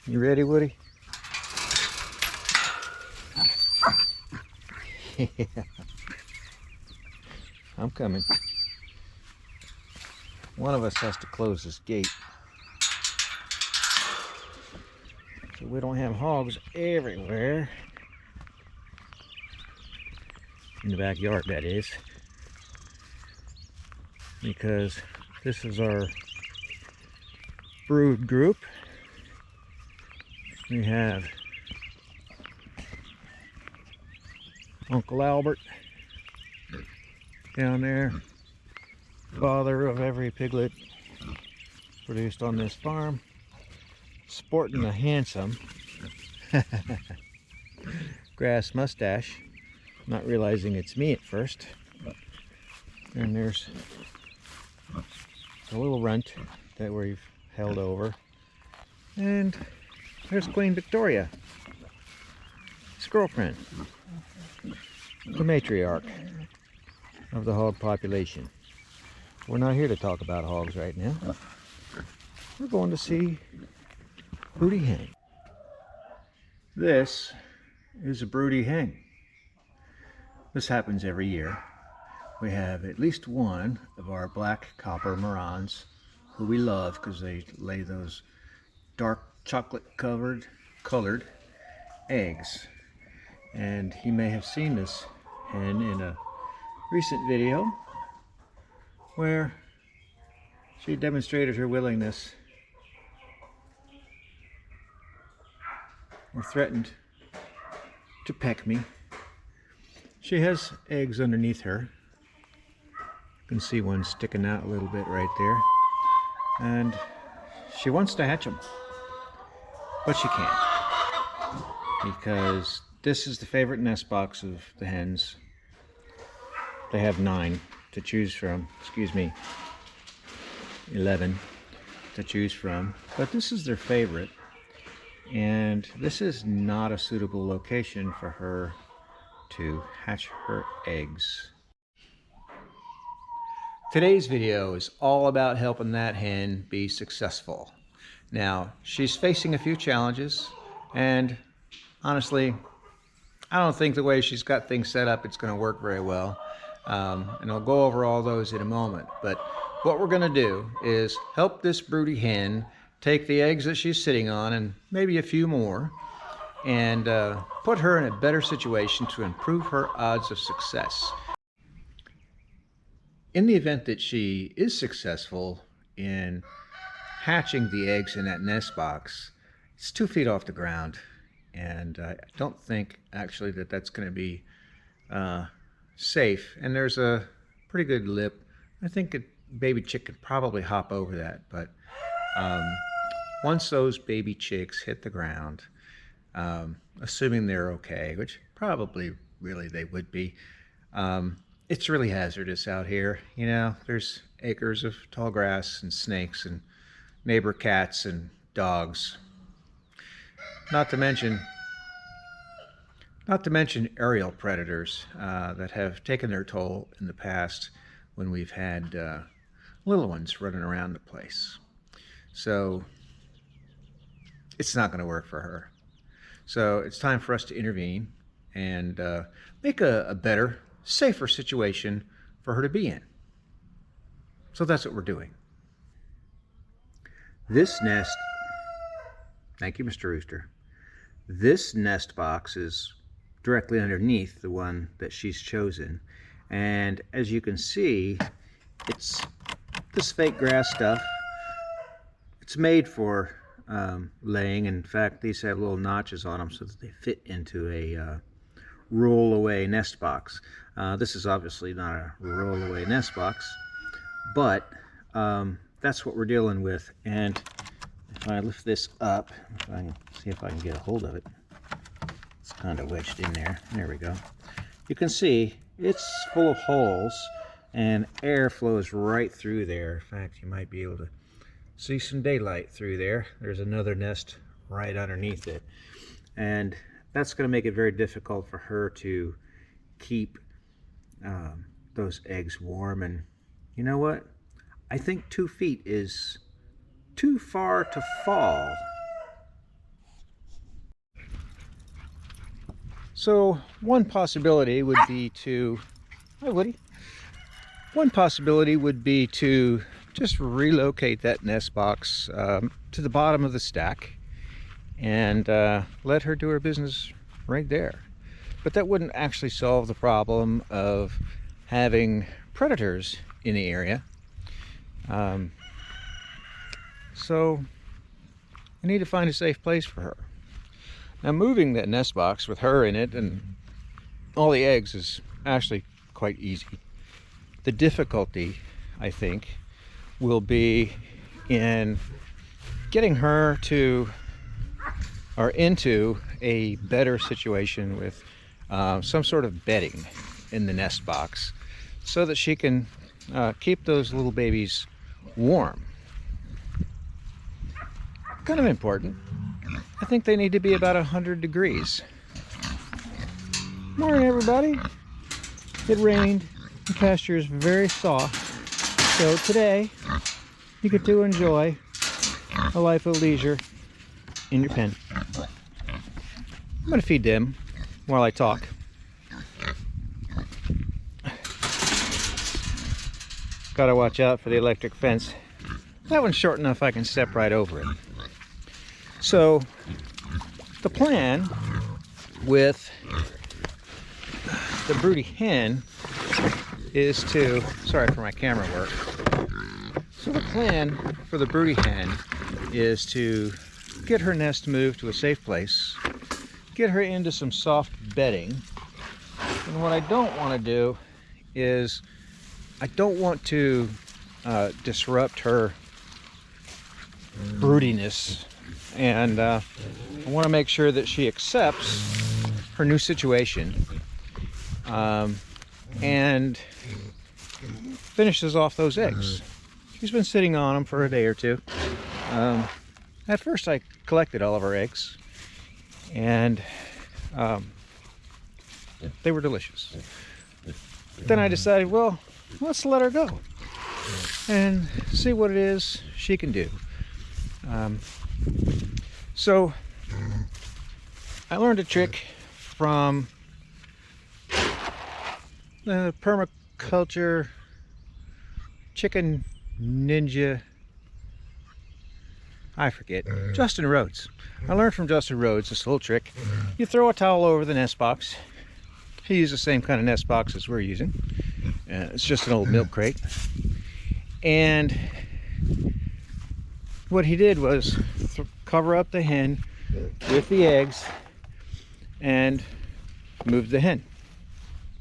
You ready, Woody? Yeah, I'm coming. One of us has to close this gate so we don't have hogs everywhere. In the backyard, that is. Because this is our brood group. We have Uncle Albert down there, father of every piglet produced on this farm, sporting a handsome grass mustache, not realizing it's me at first. And there's a little runt that we've held over, and there's Queen Victoria, his girlfriend, the matriarch of the hog population. We're not here to talk about hogs right now. We're going to see broody hen. This is a broody hen. This happens every year. We have at least one of our black copper Morans, who we love because they lay those dark chocolate colored eggs. And he may have seen this hen in a recent video where she demonstrated her willingness or threatened to peck me. She has eggs underneath her. You can see one sticking out a little bit right there. And she wants to hatch them, but she can't, because this is the favorite nest box of the hens. They have 9 to choose from, 11 to choose from, but this is their favorite, and this is not a suitable location for her to hatch her eggs. Today's video is all about helping that hen be successful. Now, she's facing a few challenges, and honestly, I don't think the way she's got things set up, it's going to work very well. And I'll go over all those in a moment. But what we're going to do is help this broody hen take the eggs that she's sitting on, and maybe a few more, and put her in a better situation to improve her odds of success. In the event that she is successful in hatching the eggs in that nest box, it's 2 feet off the ground, and I don't think actually that that's going to be safe. And there's a pretty good lip. I think a baby chick could probably hop over that, but once those baby chicks hit the ground, assuming they're okay, which probably really they would be, it's really hazardous out here. You know, there's acres of tall grass and snakes and neighbor cats and dogs. Not to mention aerial predators that have taken their toll in the past when we've had little ones running around the place. So it's not going to work for her. So it's time for us to intervene and make a better, safer situation for her to be in. So that's what we're doing. This nest, thank you, Mr. Rooster. This nest box is directly underneath the one that she's chosen. And as you can see, it's this fake grass stuff. It's made for laying. In fact, these have little notches on them so that they fit into a roll-away nest box. This is obviously not a roll-away nest box, but that's what we're dealing with. And if I lift this up, if I can see if I can get a hold of it, it's kind of wedged in there. There we go. You can see it's full of holes, and air flows right through there. In fact, you might be able to see some daylight through there. There's another nest right underneath it, and that's going to make it very difficult for her to keep those eggs warm. And you know what? I think 2 feet is too far to fall So one possibility would be to, hi Woody, one possibility would be to just relocate that nest box to the bottom of the stack and let her do her business right there. But that wouldn't actually solve the problem of having predators in the area. So I need to find a safe place for her. Now, moving that nest box with her in it and all the eggs is actually quite easy. The difficulty, I think, will be in getting her to or into a better situation with some sort of bedding in the nest box so that she can keep those little babies warm. Kind of important. I think they need to be about 100 degrees. Morning, everybody. It rained. The pasture is very soft. So today, you get to enjoy a life of leisure in your pen. I'm going to feed them while I talk. Gotta watch out for the electric fence. That one's short enough I can step right over it. So the plan with the broody hen is to, sorry for my camera work. So the plan for the broody hen is to get her nest moved to a safe place, get her into some soft bedding. And what I don't want to do is I don't want to disrupt her broodiness, and I want to make sure that she accepts her new situation and finishes off those eggs. She's been sitting on them for a day or two. At first I collected all of her eggs, and they were delicious. Then I decided, well, let's let her go and see what it is she can do. So I learned a trick from the permaculture chicken ninja, I forget, Justin Rhodes. I learned from Justin Rhodes this little trick. You throw a towel over the nest box. He used the same kind of nest box as we're using. It's just an old milk crate. And what he did was cover up the hen with the eggs and move the hen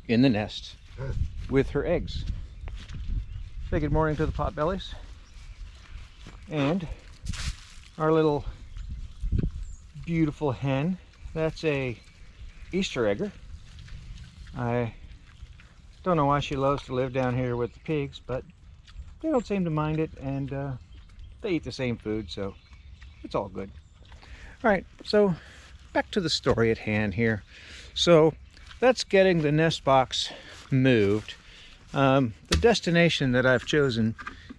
in the nest with her eggs. Say good morning to the potbellies. And our little beautiful hen, that's a Easter egger. I don't know why she loves to live down here with the pigs, but they don't seem to mind it, and they eat the same food, so it's all good. All right, so back to the story at hand here. So that's getting the nest box moved. The destination that I've chosen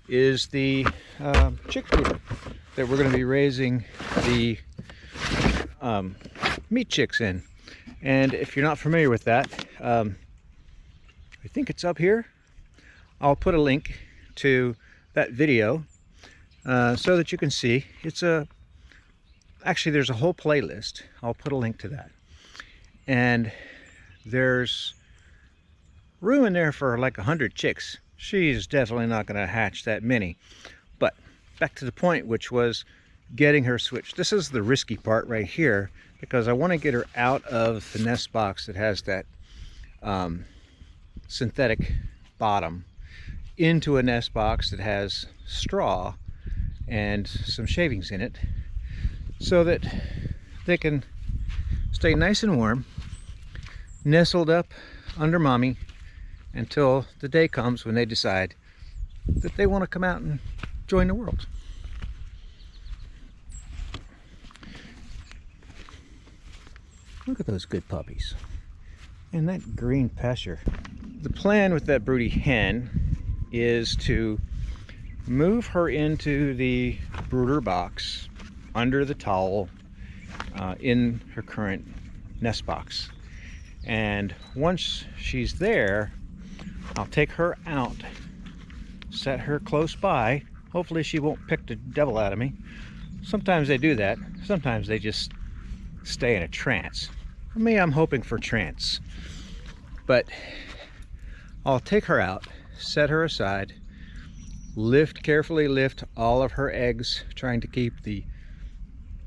is the chick coop that we're going to be raising the meat chicks in. And if you're not familiar with that, I think it's up here. I'll put a link to that video so that you can see. It's actually there's a whole playlist. I'll put a link to that. And there's room in there for like 100 chicks. She's definitely not going to hatch that many. But back to the point, which was getting her switched. This is the risky part right here, because I want to get her out of the nest box that has that synthetic bottom into a nest box that has straw and some shavings in it, so that they can stay nice and warm, nestled up under mommy, until the day comes when they decide that they want to come out and join the world. Look at those good puppies and that green pasture. The plan with that broody hen is to move her into the brooder box under the towel in her current nest box. And once she's there, I'll take her out, set her close by. Hopefully she won't pick the devil out of me. Sometimes they do that. Sometimes they just stay in a trance. For me, I'm hoping for trance. But I'll take her out, set her aside, carefully lift all of her eggs, trying to keep the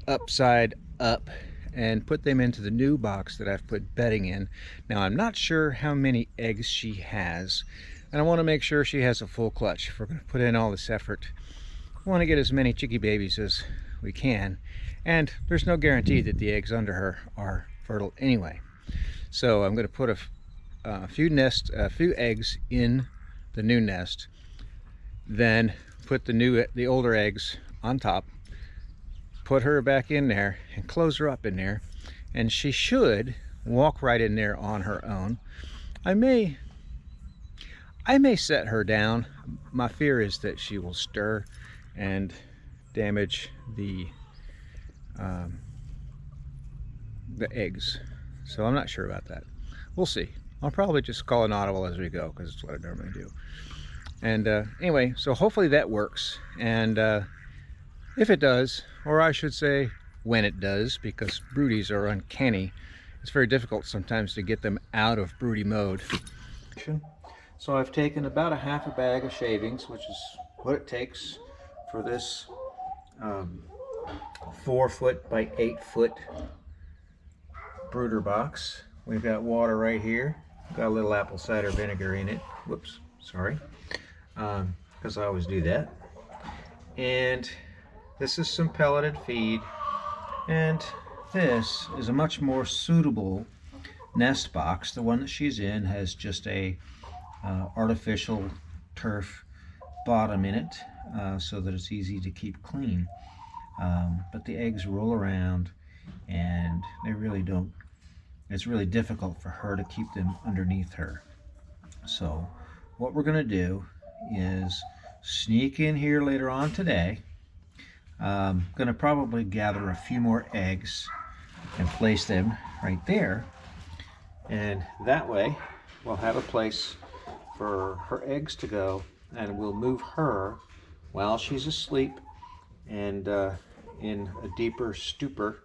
upside up, and put them into the new box that I've put bedding in. Now, I'm not sure how many eggs she has, and I want to make sure she has a full clutch. If we're going to put in all this effort, we want to get as many chickie babies as we can, and there's no guarantee that the eggs under her are fertile anyway. So I'm going to put a few eggs in the new nest, then put the older eggs on top, put her back in there and close her up in there, and she should walk right in there on her own. I may set her down. My fear is that she will stir and damage the eggs, so I'm not sure about that. We'll see. I'll probably just call an audible as we go, because it's what I normally do. And anyway, so hopefully that works. And if it does, or I should say when it does, because broodies are uncanny, it's very difficult sometimes to get them out of broody mode. So I've taken about a half a bag of shavings, which is what it takes for this 4-foot by 8-foot brooder box. We've got water right here. Got a little apple cider vinegar in it. Whoops, sorry. Because I always do that. And this is some pelleted feed. And this is a much more suitable nest box. The one that she's in has just a artificial turf bottom in it, so that it's easy to keep clean. But the eggs roll around, and they really don't. It's really difficult for her to keep them underneath her. So what we're going to do is sneak in here later on today. I'm going to probably gather a few more eggs and place them right there, and that way we'll have a place for her eggs to go, and we'll move her while she's asleep and in a deeper stupor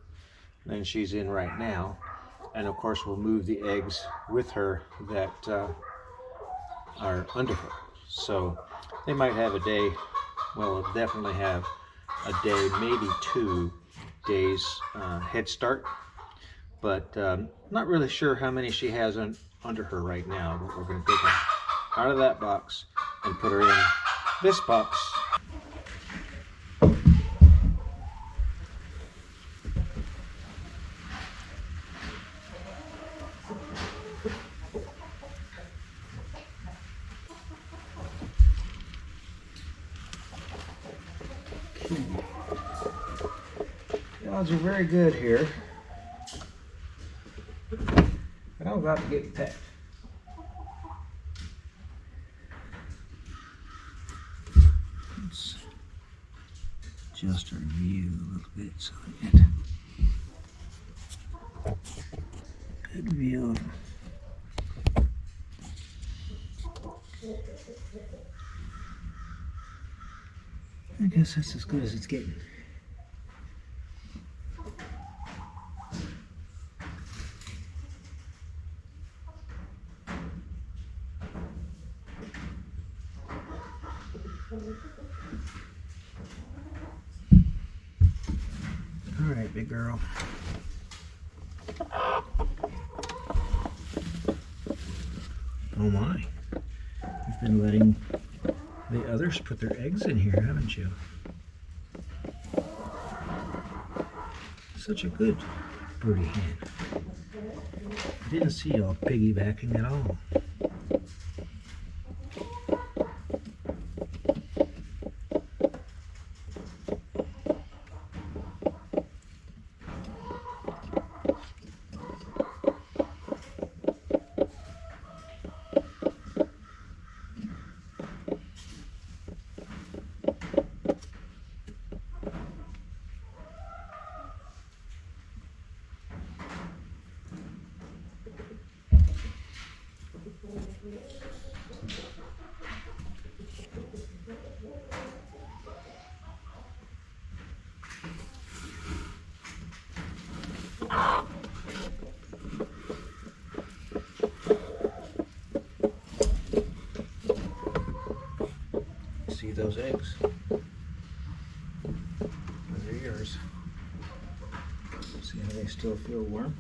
than she's in right now. And of course we'll move the eggs with her that are under her. So they might have a day, well, they'll definitely have a day, maybe 2 days head start. But not really sure how many she has under her right now. But we're going to take her out of that box and put her in this box. The odds are very good here. But I'm about to get pecked. Let's adjust our view a little bit so I get a good view of them. I guess that's as good as it's getting. All right, big girl. Oh my. You've been letting the others put their eggs in here, haven't you? Such a good broody hen. I didn't see y'all piggybacking at all. save those eggs. They're yours. See how they still feel warm?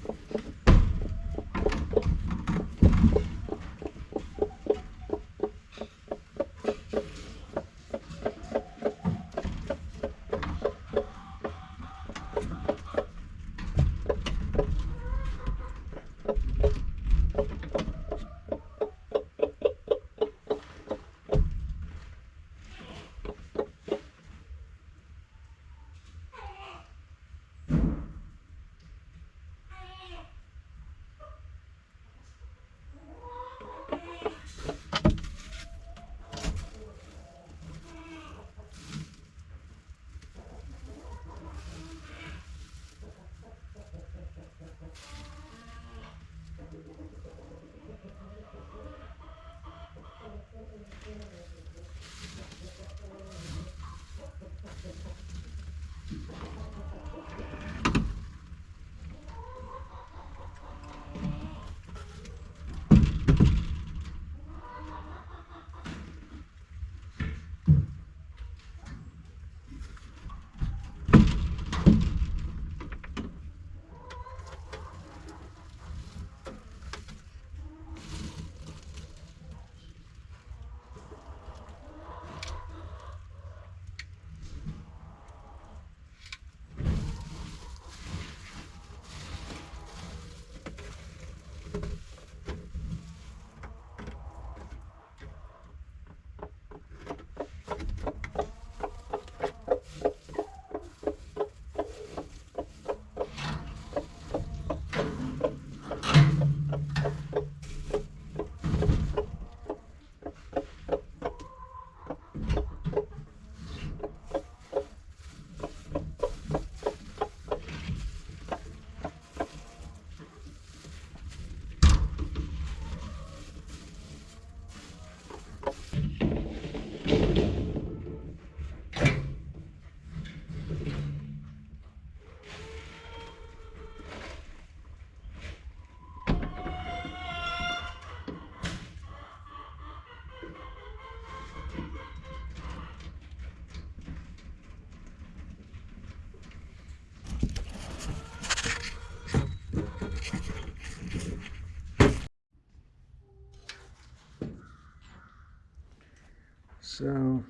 So,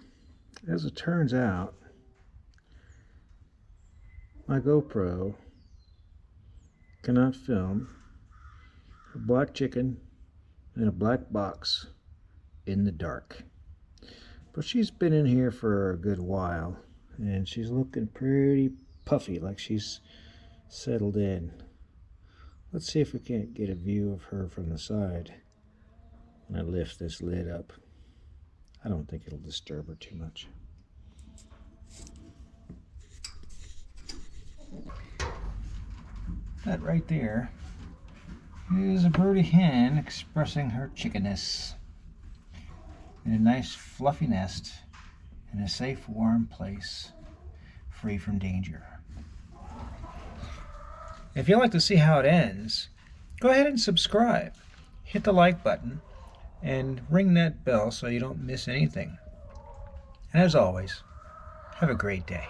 as it turns out, my GoPro cannot film a black chicken in a black box in the dark. But she's been in here for a good while, and she's looking pretty puffy, like she's settled in. Let's see if we can't get a view of her from the side when I lift this lid up. I don't think it'll disturb her too much. That right there is a birdie hen expressing her chickenness in a nice fluffy nest in a safe, warm place, free from danger. If you'd like to see how it ends, go ahead and subscribe. Hit the like button and ring that bell so you don't miss anything. And as always, have a great day.